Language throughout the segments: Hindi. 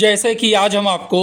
जैसे कि आज हम आपको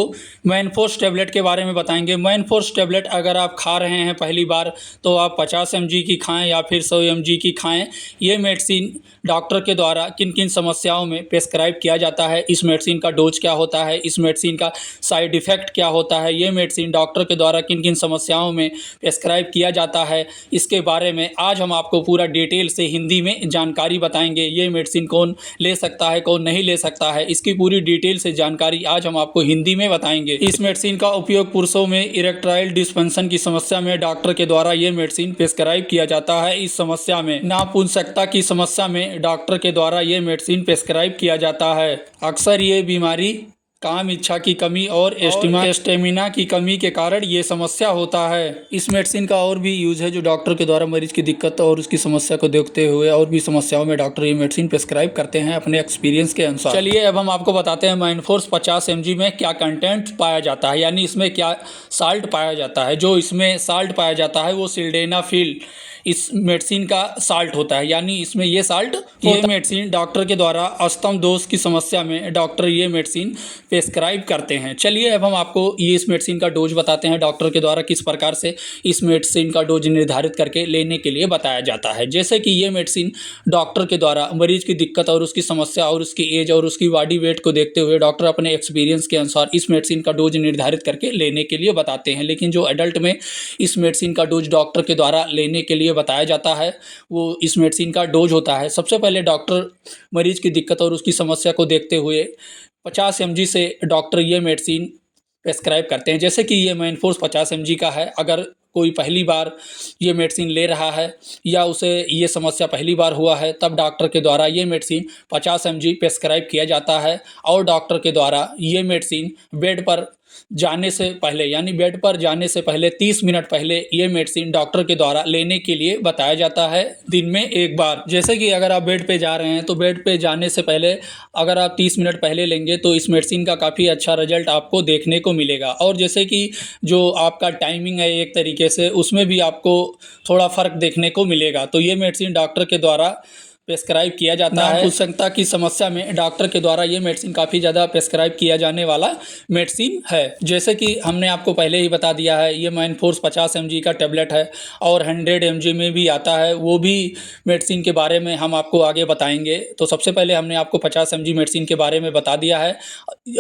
मैनफोर्स टैबलेट के बारे में बताएंगे। मैनफोर्स टैबलेट अगर आप खा रहे हैं पहली बार तो आप 50 mg की खाएं या फिर 100 mg की खाएं। ये मेडिसिन डॉक्टर के द्वारा किन किन समस्याओं में प्रेस्क्राइब किया जाता है, इस मेडिसिन का डोज क्या होता है, इस मेडिसिन का साइड इफ़ेक्ट क्या होता है, ये मेडिसिन डॉक्टर के द्वारा किन किन समस्याओं में प्रेस्क्राइब किया जाता है, इसके बारे में आज हम आपको पूरा डिटेल से हिंदी में जानकारी बताएंगे। ये मेडिसिन कौन ले सकता है, कौन नहीं ले सकता है, इसकी पूरी डिटेल से जानकारी आज हम आपको हिंदी में बताएंगे। इस मेडिसिन का उपयोग पुरुषों में इरेक्टाइल डिस्फंक्शन की समस्या में डॉक्टर के द्वारा ये मेडिसिन प्रेस्क्राइब किया जाता है। इस समस्या में नापुंसकता की समस्या में डॉक्टर के द्वारा ये मेडिसिन प्रेस्क्राइब किया जाता है। अक्सर ये बीमारी काम इच्छा की कमी और स्टेमिना की कमी के कारण ये समस्या होता है। इस मेडिसिन का और भी यूज है जो डॉक्टर के द्वारा मरीज की दिक्कत और उसकी समस्या को देखते हुए और भी समस्याओं में डॉक्टर ये मेडिसिन प्रेस्क्राइब करते हैं अपने एक्सपीरियंस के अनुसार। चलिए अब हम आपको बताते हैं मैनफोर्स 50 mg में क्या कंटेंट पाया जाता है, यानी इसमें क्या साल्ट पाया जाता है। जो इसमें साल्ट पाया जाता है वो सिल्डेनाफिल इस मेडिसिन का साल्ट होता है, यानी इसमें ये साल्ट ये मेडिसिन डॉक्टर के द्वारा अस्तम दोष की समस्या में डॉक्टर ये मेडिसिन प्रेस्क्राइब करते हैं। चलिए अब हम आपको ये इस मेडिसिन का डोज बताते हैं डॉक्टर के द्वारा किस प्रकार से इस मेडिसिन का डोज निर्धारित करके लेने के लिए बताया जाता है। जैसे कि ये मेडिसिन डॉक्टर के द्वारा मरीज की दिक्कत और उसकी समस्या और उसकी एज और उसकी बॉडी वेट को देखते हुए डॉक्टर अपने एक्सपीरियंस के अनुसार इस मेडिसिन का डोज निर्धारित करके लेने के लिए बताते हैं। लेकिन जो एडल्ट में इस मेडिसिन का डोज डॉक्टर के द्वारा लेने के लिए बताया जाता है वो इस मेडिसिन का डोज होता है। सबसे पहले डॉक्टर मरीज की दिक्कत और उसकी समस्या को देखते हुए 50 mg से डॉक्टर ये मेडिसिन प्रेस्क्राइब करते हैं। जैसे कि ये मैनफोर्स 50 mg का है, अगर कोई पहली बार ये मेडिसिन ले रहा है या उसे ये समस्या पहली बार हुआ है तब डॉक्टर के द्वारा ये मेडिसिन 50 mg प्रेस्क्राइब किया जाता है। और डॉक्टर के द्वारा ये मेडिसिन बेड पर जाने से पहले यानी बेड पर जाने से पहले 30 मिनट पहले ये मेडिसिन डॉक्टर के द्वारा लेने के लिए बताया जाता है, दिन में एक बार। जैसे कि अगर आप बेड पे जा रहे हैं तो बेड पे जाने से पहले अगर आप 30 मिनट पहले लेंगे तो इस मेडिसिन का काफ़ी अच्छा रिजल्ट आपको देखने को मिलेगा। और जैसे कि जो आपका टाइमिंग है एक तरीके से उसमें भी आपको थोड़ा फ़र्क देखने को मिलेगा। तो ये मेडिसिन डॉक्टर के द्वारा प्रेस्क्राइब किया जाता है। नापुंसकता की समस्या में डॉक्टर के द्वारा ये मेडिसिन काफ़ी ज़्यादा प्रेस्क्राइब किया जाने वाला मेडिसिन है। जैसे कि हमने आपको पहले ही बता दिया है ये मैनफोर्स 50 mg का टैबलेट है और 100 mg में भी आता है, वो भी मेडिसिन के बारे में हम आपको आगे बताएंगे। तो सबसे पहले हमने आपको 50 mg मेडिसिन के बारे में बता दिया है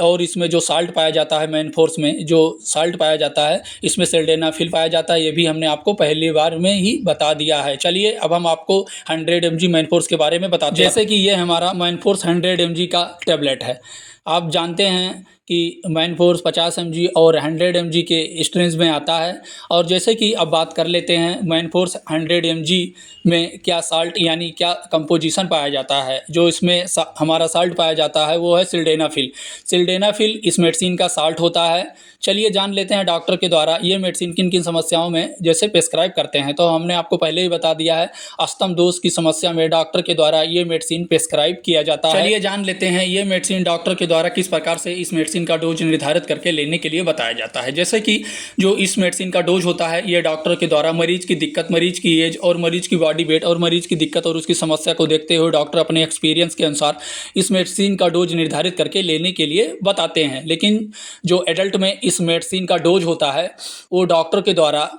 और इसमें जो साल्ट पाया जाता है मैनफोर्स में जो साल्ट पाया जाता है इसमें सिल्डेनाफिल पाया जाता है, ये भी हमने आपको पहली बार में ही बता दिया है। चलिए अब हम आपको 100 mg मैनफोर्स बारे में बताते हैं। जैसे कि ये हमारा मैनफोर्स 100 mg का टैबलेट है। आप जानते हैं कि मैनफोर्स 50 mg और 100 mg के स्ट्रेंज में आता है। और जैसे कि अब बात कर लेते हैं मैनफोर्स 100 mg में क्या साल्ट यानी क्या कंपोजिशन पाया जाता है। जो इसमें हमारा साल्ट पाया जाता है वो है सिल्डेनाफिल। सिल्डेनाफिल इस मेडिसिन का साल्ट होता है। चलिए जान लेते हैं डॉक्टर के द्वारा ये मेडिसिन किन किन समस्याओं में जैसे प्रेस्क्राइब करते हैं। तो हमने आपको पहले ही बता दिया है अस्तम दोष की समस्या में डॉक्टर के द्वारा ये मेडिसिन प्रेस्क्राइब किया जाता है। चलिए जान लेते हैं ये मेडिसिन डॉक्टर के द्वारा किस प्रकार से इस मेडिसिन का डोज निर्धारित करके लेने के लिए बताया जाता है। जैसे कि जो इस मेडिसिन का डोज होता है ये डॉक्टर के द्वारा मरीज की दिक्कत, मरीज की एज और मरीज की बॉडी वेट और मरीज की दिक्कत और उसकी समस्या को देखते हुए डॉक्टर अपने एक्सपीरियंस के अनुसार इस मेडिसिन का डोज निर्धारित करके लेने के लिए बताते हैं। लेकिन जो एडल्ट में इस मेडिसिन का डोज होता है वो डॉक्टर के द्वारा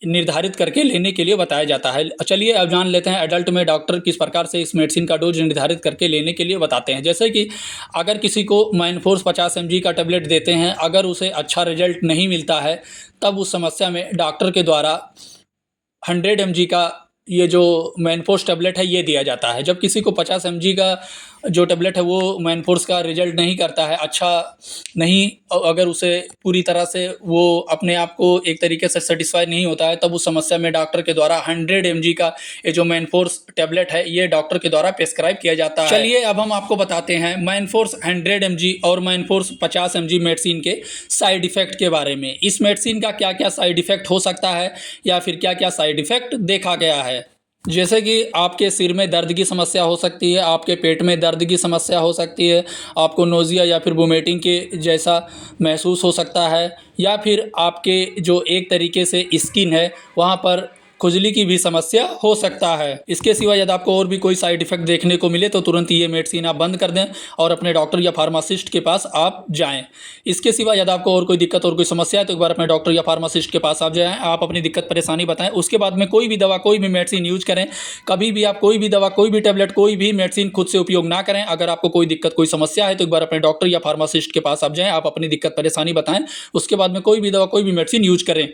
निर्धारित करके लेने के लिए बताया जाता है। चलिए अब जान लेते हैं एडल्ट में डॉक्टर किस प्रकार से इस मेडिसिन का डोज निर्धारित करके लेने के लिए बताते हैं। जैसे कि अगर किसी को मैनफोर्स 50 mg का टैबलेट देते हैं, अगर उसे अच्छा रिजल्ट नहीं मिलता है तब उस समस्या में डॉक्टर के द्वारा 100 mg का ये जो मैनफोर्स टैबलेट है ये दिया जाता है। जब किसी को 50 mg का जो टैबलेट है वो मैनफोर्स का रिजल्ट नहीं करता है, अच्छा नहीं, अगर उसे पूरी तरह से वो अपने आप को एक तरीके से सेटिस्फाई नहीं होता है तब उस समस्या में डॉक्टर के द्वारा 100 mg का ये जो मैनफोर्स टैबलेट है ये डॉक्टर के द्वारा प्रेस्क्राइब किया जाता है। चलिए अब हम आपको बताते हैं मैनफोर्स 100 mg और मैनफोर्स 50 mg मेडिसिन के साइड इफ़ेक्ट के बारे में। इस मेडिसिन का क्या क्या साइड इफ़ेक्ट हो सकता है या फिर क्या क्या साइड इफ़ेक्ट देखा गया है। जैसे कि आपके सिर में दर्द की समस्या हो सकती है, आपके पेट में दर्द की समस्या हो सकती है, आपको नोज़िया या फिर वोमिटिंग के जैसा महसूस हो सकता है, या फिर आपके जो एक तरीके से स्किन है वहाँ पर खुजली की भी समस्या हो सकता है। इसके सिवा यदि आपको और भी कोई साइड इफेक्ट देखने को मिले तो तुरंत ये मेडिसिन आप बंद कर दें और अपने डॉक्टर या फार्मासिस्ट के पास आप जाएं। इसके सिवा यदि आपको और कोई दिक्कत और कोई समस्या है तो एक बार अपने डॉक्टर या फार्मासिस्ट के पास आप जाएं, आप अपनी दिक्कत परेशानी बताएं। उसके बाद में कोई भी दवा, कोई भी मेडिसिन यूज करें। कभी भी आप कोई भी दवा, कोई भी टैबलेट, कोई भी मेडिसिन खुद से उपयोग ना करें। अगर आपको कोई दिक्कत, कोई समस्या है तो एक बार अपने डॉक्टर या फार्मासिस्ट के पास आप जाएं, आप अपनी दिक्कत परेशानी बताएं। उसके बाद में कोई भी दवा, कोई भी मेडिसिन यूज करें।